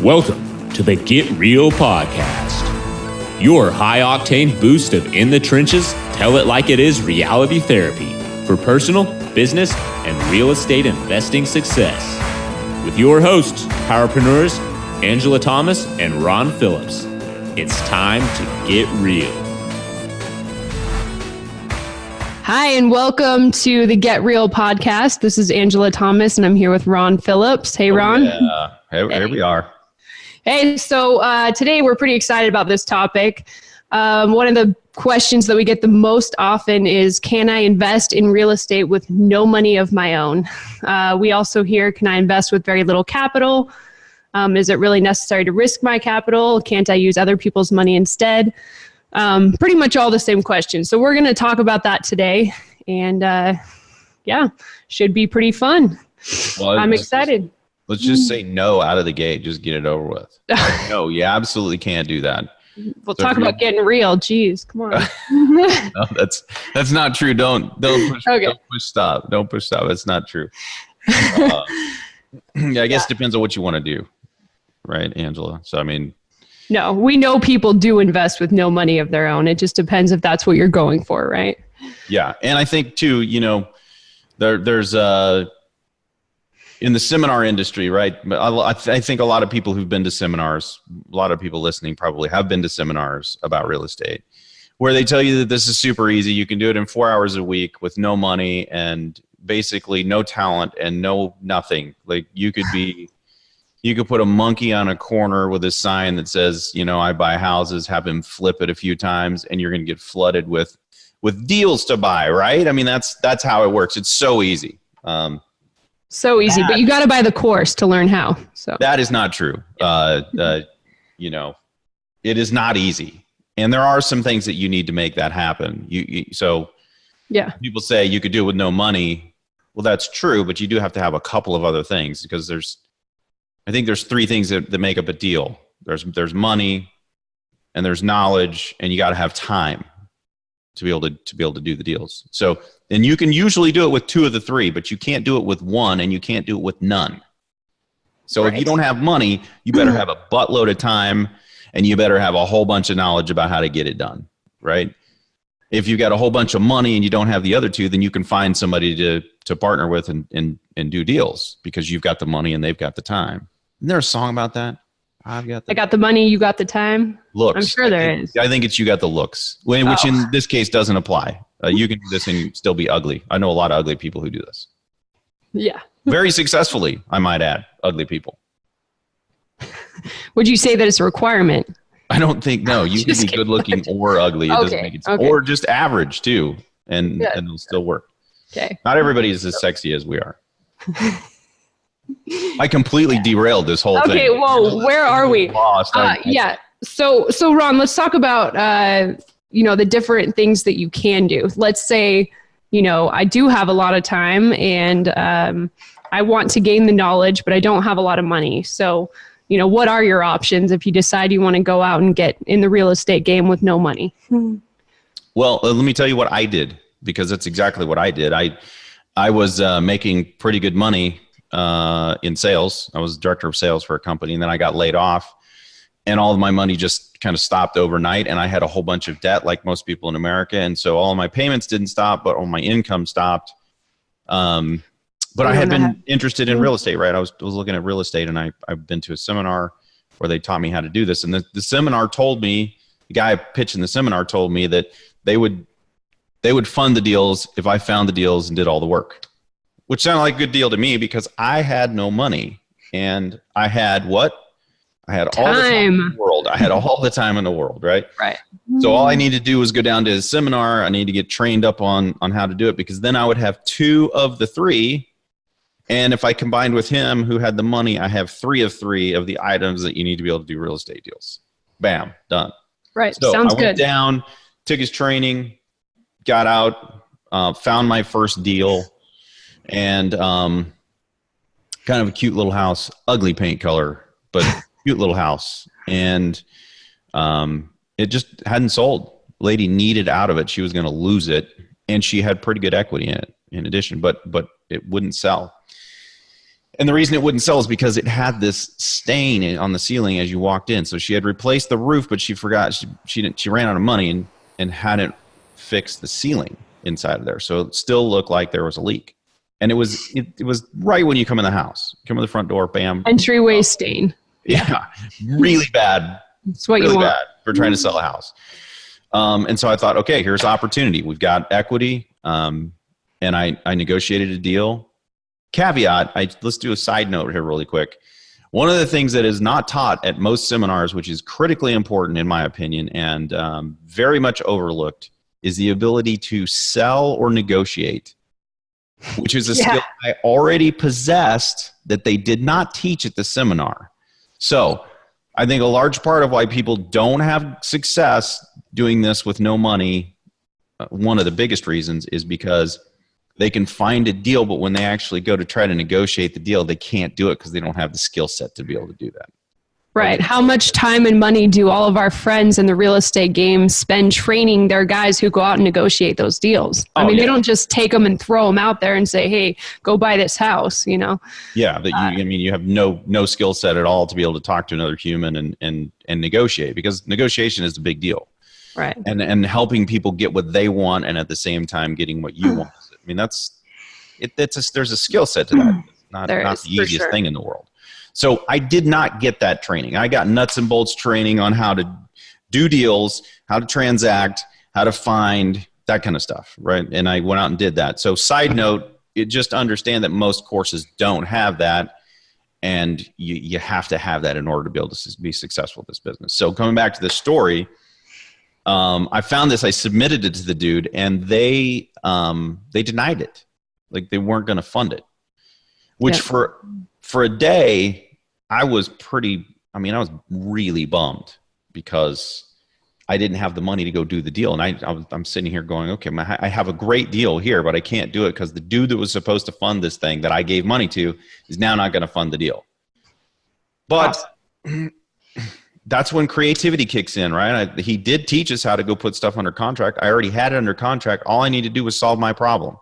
Welcome to the Get Real Podcast, your high-octane boost of in the trenches, tell it like it is reality therapy for personal, business, and real estate investing success. With your hosts, powerpreneurs, Angela Thomas and Ron Phillips. It's time to get real. Hi, and welcome to the Get Real Podcast. This is Angela Thomas, and I'm here with Ron Phillips. Hey, Ron. Yeah. Here we are. Hey, so today we're pretty excited about this topic. One of the questions that we get the most often is, can I invest in real estate with no money of my own? We also hear, can I invest with very little capital? Is it really necessary to risk my capital? Can't I use other people's money instead? Pretty much all the same questions. So we're going to talk about that today. And should be pretty fun. Well, I'm excited. Let's just say no out of the gate. Just get it over with. No, you absolutely can't do that. We'll talk about getting real. Jeez, come on. No, that's not true. Don't push. Okay. Don't push stop. Don't push stop. That's not true. I guess it depends on what you want to do, right, Angela? So I mean, no, we know people do invest with no money of their own. It just depends if that's what you're going for, right? Yeah, and I think too, there's in the seminar industry, right? I think a lot of people who've been to seminars, a lot of people listening probably have been to seminars about real estate, where they tell you that this is super easy. You can do it in 4 hours a week with no money and basically no talent and nothing. Like you could put a monkey on a corner with a sign that says, I buy houses, have him flip it a few times, and you're going to get flooded with deals to buy, right? I mean, that's how it works. It's so easy. So easy, but you got to buy the course to learn how. So that is not true. It is not easy. And there are some things that you need to make that happen. People say you could do it with no money. Well, that's true, but you do have to have a couple of other things because I think there's three things that make up a deal. There's money and there's knowledge, and you got to have time to be able to do the deals. So then you can usually do it with two of the three, but you can't do it with one and you can't do it with none. So If you don't have money, you better have a buttload of time and you better have a whole bunch of knowledge about how to get it done, right? If you got a whole bunch of money and you don't have the other two, then you can find somebody to partner with and do deals because you've got the money and they've got the time. Isn't there a song about that? I got the money, you got the time. Looks. I'm sure there is. I think it's you got the looks, which in this case doesn't apply. You can do this and still be ugly. I know a lot of ugly people who do this. Yeah. Very successfully, I might add, ugly people. Would you say that it's a requirement? I don't think, no. You can be good looking or ugly. It doesn't make it or just average too, and it'll still work. Okay. Not everybody is as sexy as we are. I completely derailed this whole thing. Okay, whoa, where are we? Lost. So Ron, let's talk about the different things that you can do. Let's say, I do have a lot of time and I want to gain the knowledge, but I don't have a lot of money. So, what are your options if you decide you want to go out and get in the real estate game with no money? Well, let me tell you what I did, because that's exactly what I did. I was making pretty good money in sales. I was director of sales for a company, and then I got laid off, and all of my money just kind of stopped overnight, and I had a whole bunch of debt like most people in America, and so all of my payments didn't stop, but all my income stopped. But I had been interested in real estate, right? I was looking at real estate, and I've been to a seminar where they taught me how to do this, and the seminar told me, the guy pitching the seminar told me that they would fund the deals if I found the deals and did all the work. Which sounded like a good deal to me because I had no money and I had what? I had all the time in the world. I had all the time in the world, right? Right. So all I needed to do was go down to his seminar. I needed to get trained up on how to do it, because then I would have two of the three. And if I combined with him who had the money, I have three of the items that you need to be able to do real estate deals. Bam, done. Right. So Sounds I good. went down, took his training, got out, found my first deal. And kind of a cute little house, ugly paint color, but cute little house. And it just hadn't sold. Lady needed out of it. She was going to lose it. And she had pretty good equity in it in addition, but it wouldn't sell. And the reason it wouldn't sell is because it had this stain on the ceiling as you walked in. So she had replaced the roof, but she forgot she ran out of money and hadn't fixed the ceiling inside of there. So it still looked like there was a leak. And it was right when you come in the house. Come in the front door, bam. Entryway stain. Yeah. Really bad. That's what really you want. bad for trying to sell a house. And so I thought, okay, here's opportunity. We've got equity. And I negotiated a deal. Caveat, let's do a side note here really quick. One of the things that is not taught at most seminars, which is critically important in my opinion, and very much overlooked, is the ability to sell or negotiate, which is a skill I already possessed that they did not teach at the seminar. So I think a large part of why people don't have success doing this with no money, one of the biggest reasons is because they can find a deal, but when they actually go to try to negotiate the deal, they can't do it because they don't have the skill set to be able to do that. Right. How much time and money do all of our friends in the real estate game spend training their guys who go out and negotiate those deals? I mean, they don't just take them and throw them out there and say, hey, go buy this house, you know? Yeah. You have no skill set at all to be able to talk to another human and negotiate, because negotiation is the big deal. Right. And helping people get what they want and at the same time getting what you want. I mean, there's a skill set to that. It's not the easiest thing in the world. So I did not get that training. I got nuts and bolts training on how to do deals, how to transact, how to find, that kind of stuff, right? And I went out and did that. So side note, just understand that most courses don't have that, and you have to have that in order to be able to be successful at this business. So coming back to the story, I found this, I submitted it to the dude, and they denied it. Like they weren't going to fund it, which for a day, I was really bummed because I didn't have the money to go do the deal. And I'm sitting here going, okay, I have a great deal here, but I can't do it because the dude that was supposed to fund this thing that I gave money to is now not going to fund the deal. But that's when creativity kicks in, right? He did teach us how to go put stuff under contract. I already had it under contract. All I needed to do was solve my problem.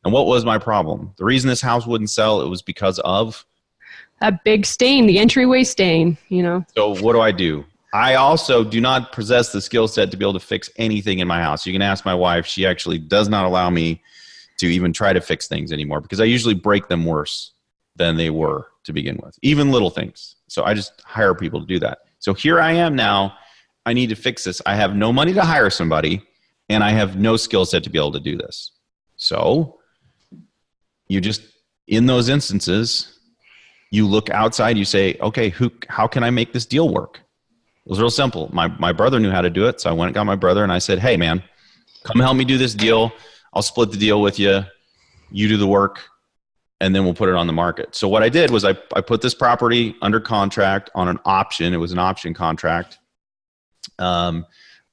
And what was my problem? The reason this house wouldn't sell, it was because of a big stain, the entryway stain, you know. So what do? I also do not possess the skill set to be able to fix anything in my house. You can ask my wife. She actually does not allow me to even try to fix things anymore because I usually break them worse than they were to begin with, even little things. So I just hire people to do that. So here I am now. I need to fix this. I have no money to hire somebody, and I have no skill set to be able to do this. So you just, in those instances, you look outside, you say, okay, how can I make this deal work? It was real simple. My brother knew how to do it. So I went and got my brother and I said, hey man, come help me do this deal. I'll split the deal with you. You do the work and then we'll put it on the market. So what I did was I put this property under contract on an option. It was an option contract. And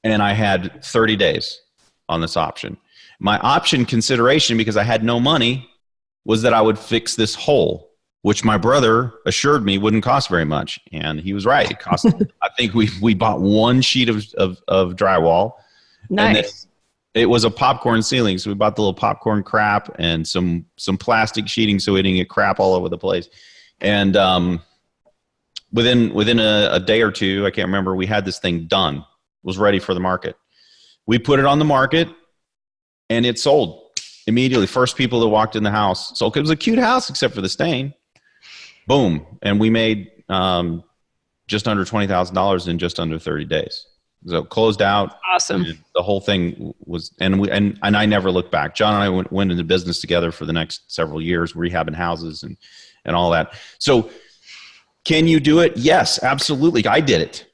I had 30 days on this option. My option consideration, because I had no money, was that I would fix this hole, which my brother assured me wouldn't cost very much. And he was right. It cost, I think we bought one sheet of drywall. Nice. And it was a popcorn ceiling. So we bought the little popcorn crap and some plastic sheeting so we didn't get crap all over the place. And within a day or two, I can't remember, we had this thing done. It was ready for the market. We put it on the market and it sold immediately. First people that walked in the house. So it was a cute house except for the stain. Boom. And we made just under $20,000 in just under 30 days. So closed out. Awesome. The whole thing was, and I never looked back. John and I went into business together for the next several years, rehabbing houses and all that. So can you do it? Yes, absolutely. I did it.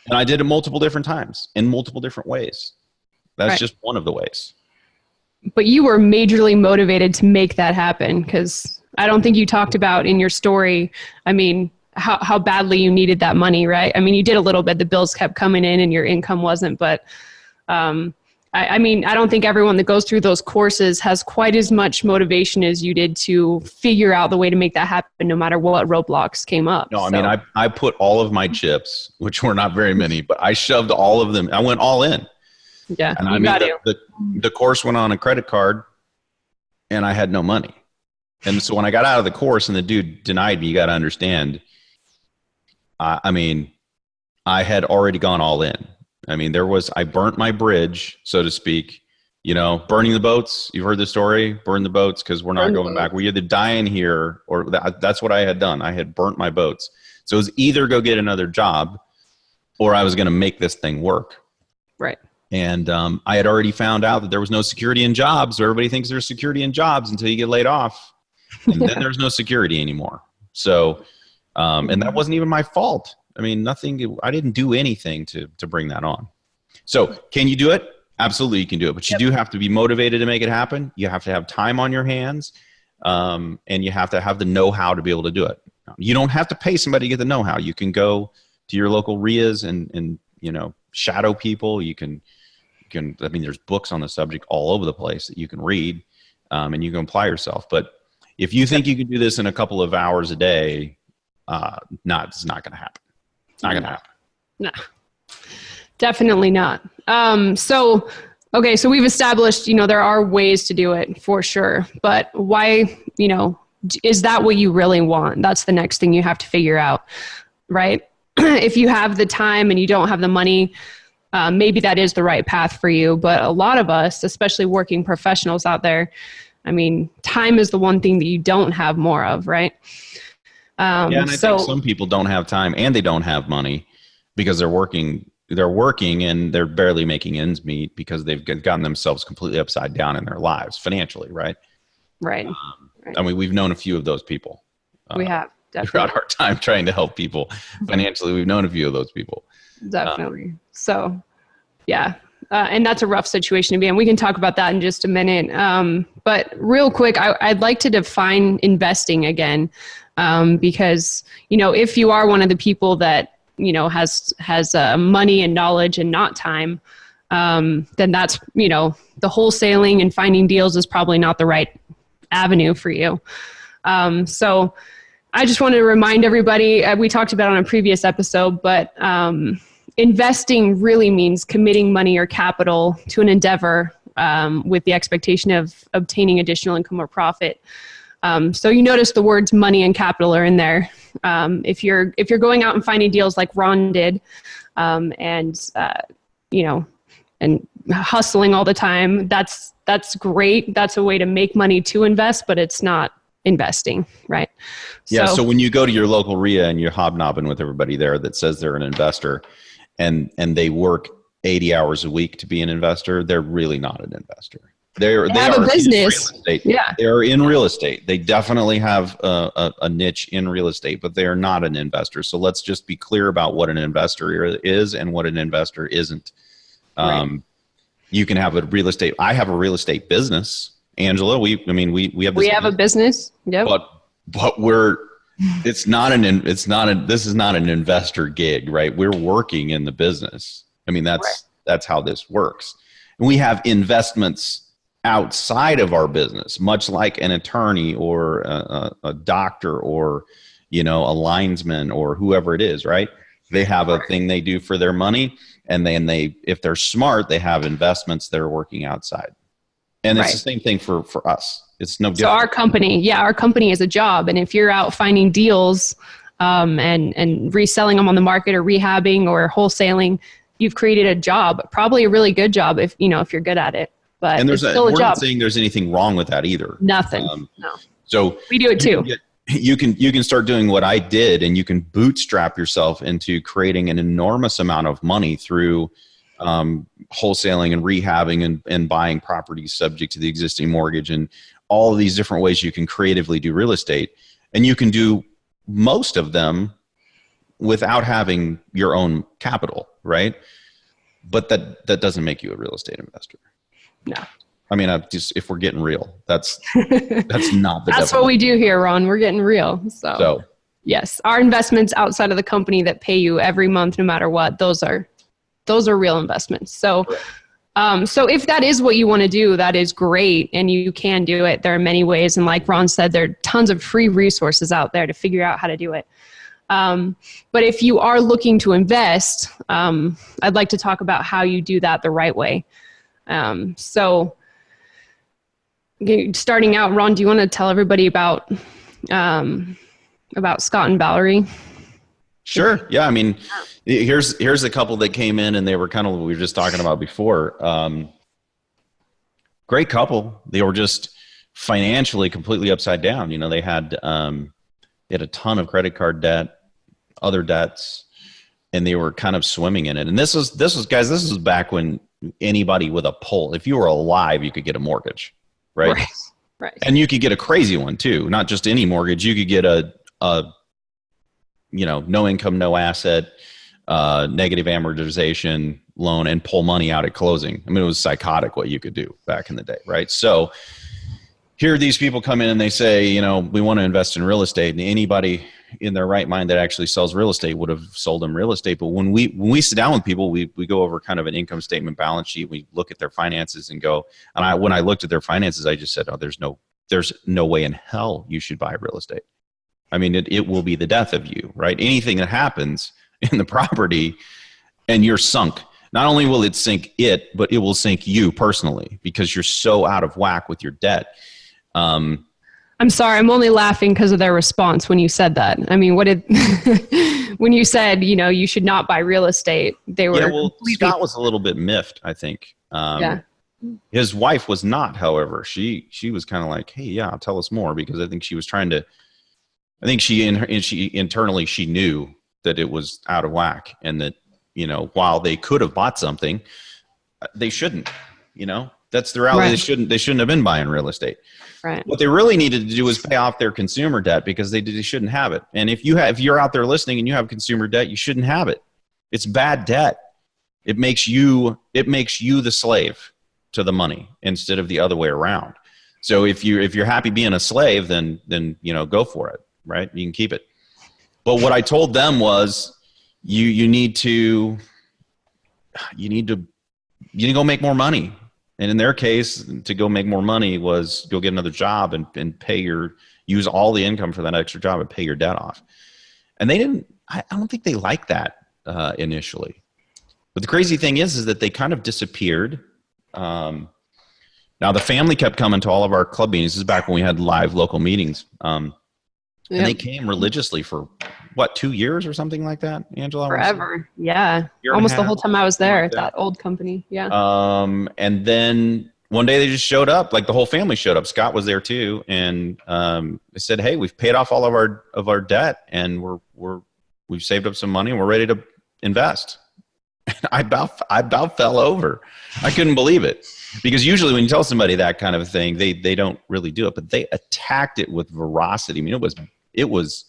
And I did it multiple different times in multiple different ways. That's just one of the ways. But you were majorly motivated to make that happen, because I don't think you talked about in your story, I mean, how badly you needed that money, right? I mean, you did a little bit. The bills kept coming in and your income wasn't. But I mean, I don't think everyone that goes through those courses has quite as much motivation as you did to figure out the way to make that happen, no matter what roadblocks came up. No, I mean, I put all of my chips, which were not very many, but I shoved all of them. I went all in. Yeah, and I mean, the course went on a credit card and I had no money. And so when I got out of the course and the dude denied me, you got to understand, I mean, I had already gone all in. I mean, I burnt my bridge, so to speak, burning the boats. You've heard the story, burn the boats because we're not going back. We either die in here or that's what I had done. I had burnt my boats. So it was either go get another job or I was going to make this thing work. Right. And I had already found out that there was no security in jobs. So everybody thinks there's security in jobs until you get laid off. And then there's no security anymore. So, and that wasn't even my fault. I mean, I didn't do anything to bring that on. So can you do it? Absolutely, you can do it. But you do have to be motivated to make it happen. You have to have time on your hands. And you have to have the know-how to be able to do it. You don't have to pay somebody to get the know-how. You can go to your local RIAs and shadow people. You can, I mean, there's books on the subject all over the place that you can read, and you can apply yourself. But if you think you can do this in a couple of hours a day, it's not going to happen. It's not going to happen. No, definitely not. So we've established, there are ways to do it for sure, but why, is that what you really want? That's the next thing you have to figure out, right? If you have the time and you don't have the money, maybe that is the right path for you. But a lot of us, especially working professionals out there, I mean, time is the one thing that you don't have more of, right? And I think some people don't have time and they don't have money because they're working and they're barely making ends meet because they've gotten themselves completely upside down in their lives financially, right? Right. I mean, we've known a few of those people. We have. Definitely. Throughout our time trying to help people financially. We've known a few of those people. Definitely. So, yeah. And that's a rough situation to be in. We can talk about that in just a minute. But real quick, I'd like to define investing again. Because, if you are one of the people that, has money and knowledge and not time, then that's, the wholesaling and finding deals is probably not the right avenue for you. So I just wanted to remind everybody, we talked about it on a previous episode, but investing really means committing money or capital to an endeavor with the expectation of obtaining additional income or profit. So you notice the words money and capital are in there. If you're going out and finding deals like Ron did, and hustling all the time, that's great. That's a way to make money to invest, but it's not investing, right? Yeah. So when you go to your local RIA and you're hobnobbing with everybody there that says they're an investor and they work 80 hours a week to be an investor, they're really not an investor. They have a business. Yeah. They're in real estate. They definitely have a niche in real estate, but they are not an investor. So let's just be clear about what an investor is and what an investor isn't. Right. You can have a real estate. I have a real estate business. Angela, we have a business. Yep. But this is not an investor gig, right? We're working in the business. I mean, that's how this works. And we have investments outside of our business, much like an attorney or a doctor or, a linesman or whoever it is, right? They have a thing they do for their money. And then if they're smart, they have investments that are working outside. And it's the same thing for us. It's no different. So our company is a job. And if you're out finding deals and reselling them on the market or rehabbing or wholesaling, you've created a job, probably a really good job if you're good at it. But and it's still a job. We're not saying there's anything wrong with that either. Nothing. No. So we do it too. You can start doing what I did, and you can bootstrap yourself into creating an enormous amount of money through wholesaling and rehabbing and buying properties subject to the existing mortgage and all of these different ways you can creatively do real estate. And you can do most of them without having your own capital, right? But that doesn't make you a real estate investor. No. I mean, if we're getting real, that's not the That's definition. what we do here, Ron. We're getting real. So yes, our investments outside of the company that pay you every month, no matter what, those are real investments. So, so if that is what you want to do, that is great. And you can do it. There are many ways. And like Ron said, there are tons of free resources out there to figure out how to do it. But if you are looking to invest, I'd like to talk about how you do that the right way. So starting out, Ron, do you want to tell everybody about Scott and Valerie? Sure. Yeah. I mean, here's a couple that came in and they were kind of what we were just talking about before. Great couple. They were just financially completely upside down. You know, they had a ton of credit card debt, other debts, and they were kind of swimming in it. And this was guys, this was back when anybody with a pull, if you were alive, you could get a mortgage, right? Right. And you could get a crazy one too, not just any mortgage. You could get a no income, no asset, negative amortization loan and pull money out at closing. I mean, it was psychotic what you could do back in the day, right? So here these people come in and they say, you know, we want to invest in real estate, and anybody in their right mind that actually sells real estate would have sold them real estate. But when we sit down with people, we go over kind of an income statement, balance sheet. We look at their finances and go, and when I looked at their finances, I just said, oh, there's no way in hell you should buy real estate. I mean, it will be the death of you, right? Anything that happens in the property and you're sunk, not only will it sink it, but it will sink you personally because you're so out of whack with your debt. I'm sorry, I'm only laughing because of their response when you said that. I mean, when you said, you know, you should not buy real estate, they were. Yeah, well, Scott was a little bit miffed, I think. Yeah. His wife was not, however. She was kind of like, hey, yeah, tell us more, because I think she was trying to. I think she internally she knew that it was out of whack, and that, you know, while they could have bought something, they shouldn't. You know, that's the reality. Right. They shouldn't have been buying real estate. Right. What they really needed to do was pay off their consumer debt, because they shouldn't have it. And if you're out there listening and you have consumer debt, you shouldn't have it. It's bad debt. It makes you the slave to the money instead of the other way around. So if you're happy being a slave, then you know, go for it. Right? You can keep it. But what I told them was you need to go make more money. And in their case, to go make more money was go get another job and use all the income for that extra job and pay your debt off. And I don't think they liked that initially. But the crazy thing is that they kind of disappeared. Now the family kept coming to all of our club meetings. This is back when we had live local meetings. And they came religiously for 2 years or something like that, Angela? Forever. Yeah. Almost the whole time I was there at that old company. Yeah. And then one day they just showed up, like the whole family showed up. Scott was there too. And they said, hey, we've paid off all of our debt, and we've saved up some money, and we're ready to invest. And I about fell over. I couldn't believe it, because usually when you tell somebody that kind of a thing, they don't really do it, but they attacked it with veracity. I mean, it was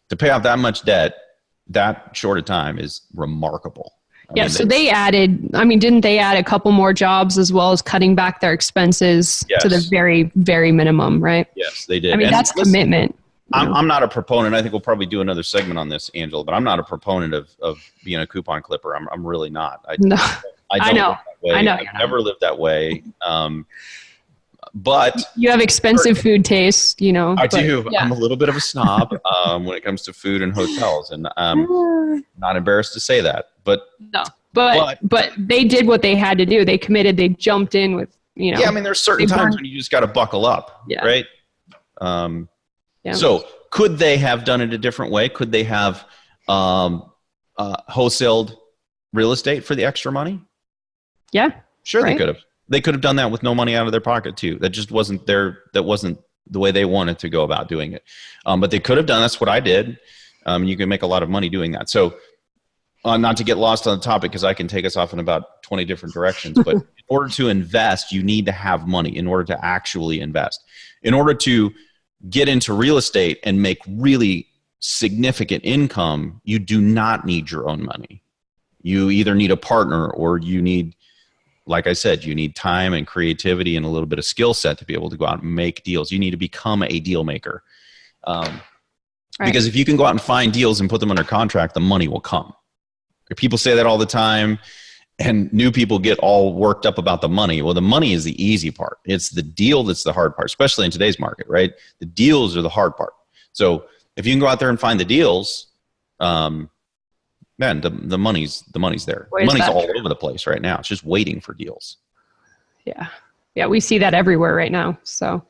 to pay off that much debt that short a time is remarkable. Yeah. So didn't they add a couple more jobs as well as cutting back their expenses to the very, very minimum, right? Yes, they did. I mean, that's commitment. I'm not a proponent. I think we'll probably do another segment on this, Angela, but I'm not a proponent of being a coupon clipper. I'm really not. I know. I know. I've never lived that way. But you have expensive food taste, you know. I do. Yeah. I'm a little bit of a snob when it comes to food and hotels, and I'm not embarrassed to say that. But no, but they did what they had to do. They committed. They jumped in with, you know. Yeah, I mean, there's certain times when you just got to buckle up, right? Yeah. So could they have done it a different way? Could they have wholesaled real estate for the extra money? Yeah. Sure, they could have. They could have done that with no money out of their pocket too. That just wasn't that wasn't the way they wanted to go about doing it. But they could have done. That's what I did. You can make a lot of money doing that. So not to get lost on the topic, because I can take us off in about 20 different directions. But in order to invest, you need to have money in order to actually invest. In order to get into real estate and make really significant income, you do not need your own money. You either need a partner, or you need, like I said, you need time and creativity and a little bit of skill set to be able to go out and make deals. You need to become a deal maker. Because if you can go out and find deals and put them under contract, the money will come. People say that all the time, and new people get all worked up about the money. Well, the money is the easy part. It's the deal that's the hard part, especially in today's market, right? The deals are the hard part. So if you can go out there and find the deals, man, the money's there. The money's all over the place right now. It's just waiting for deals. Yeah. Yeah, we see that everywhere right now. So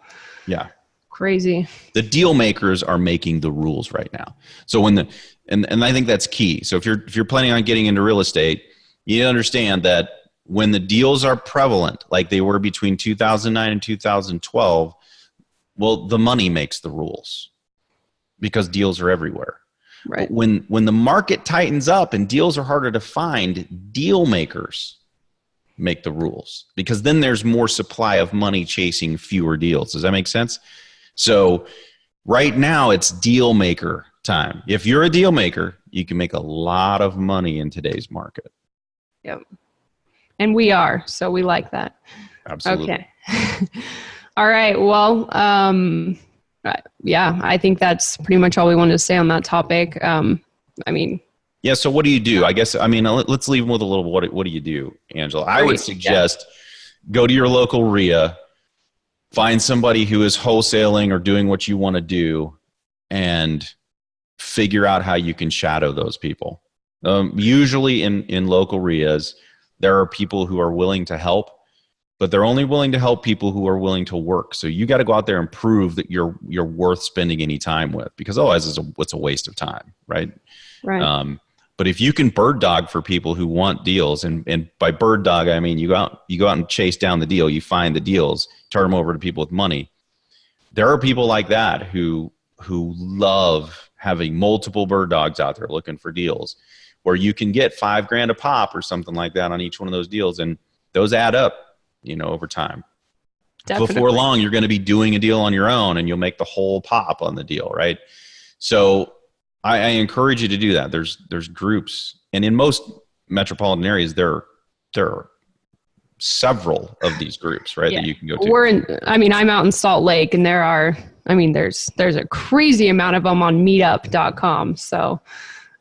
yeah, crazy. The deal makers are making the rules right now. So and I think that's key. So if you're planning on getting into real estate, you need to understand that when the deals are prevalent, like they were between 2009 and 2012, well, the money makes the rules because deals are everywhere. Right. But when the market tightens up and deals are harder to find, deal makers make the rules because then there's more supply of money chasing fewer deals. Does that make sense? So right now it's deal maker time. If you're a deal maker, you can make a lot of money in today's market. Yep. And we are, so we like that. Absolutely. Okay. All right. Well, yeah, I think that's pretty much all we wanted to say on that topic. Yeah. So what do you do? Let's leave them with a little, what do you do, Angela? I would suggest go to your local RIA, find somebody who is wholesaling or doing what you want to do, and figure out how you can shadow those people. Usually in local RIAs, there are people who are willing to help, but they're only willing to help people who are willing to work. So you got to go out there and prove that you're worth spending any time with, because otherwise it's a waste of time, right? Right. But if you can bird dog for people who want deals, and by bird dog I mean you go out and chase down the deal, you find the deals, turn them over to people with money. There are people like that who love having multiple bird dogs out there looking for deals, where you can get $5,000 a pop or something like that on each one of those deals, and those add up, over time. Definitely. Before long, you're going to be doing a deal on your own, and you'll make the whole pop on the deal, right? So I encourage you to do that. There's groups, and in most metropolitan areas, there are several of these groups, right? Yeah. That you can go to. I'm out in Salt Lake, and there's a crazy amount of them on meetup.com. So,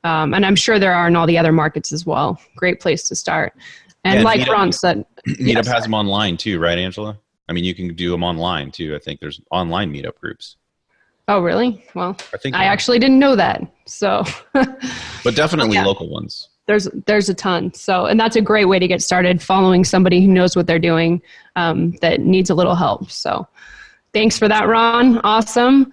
and I'm sure there are in all the other markets as well. Great place to start. And like Ron said, Meetup has them online too, right, Angela? You can do them online too. I think there's online meetup groups. Oh, really? Well, I actually didn't know that. So, but definitely local ones. There's a ton. So, and that's a great way to get started, following somebody who knows what they're doing, that needs a little help. So thanks for that, Ron. Awesome.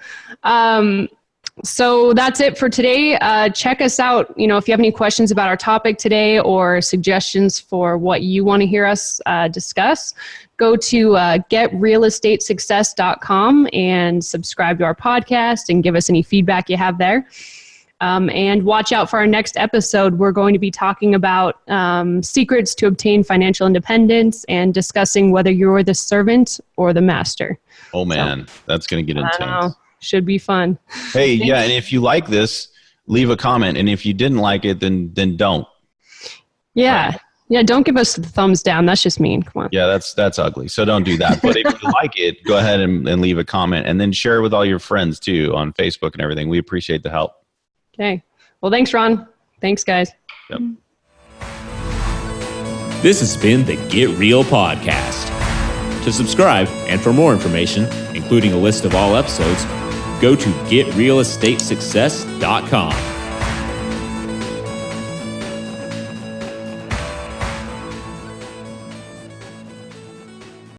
So that's it for today. Check us out. If you have any questions about our topic today or suggestions for what you want to hear us discuss, go to getrealestatesuccess.com and subscribe to our podcast and give us any feedback you have there. And watch out for our next episode. We're going to be talking about secrets to obtain financial independence and discussing whether you're the servant or the master. Oh, man, that's going to get intense. Should be fun. Hey, yeah, and if you like this, leave a comment. And if you didn't like it, then don't. Yeah. Right. Yeah, don't give us the thumbs down. That's just mean. Come on. Yeah, that's ugly. So don't do that. But if you like it, go ahead and leave a comment. And then share it with all your friends, too, on Facebook and everything. We appreciate the help. Okay. Well, thanks, Ron. Thanks, guys. Yep. This has been the Get Real Podcast. To subscribe and for more information, including a list of all episodes, go to getrealestatesuccess.com.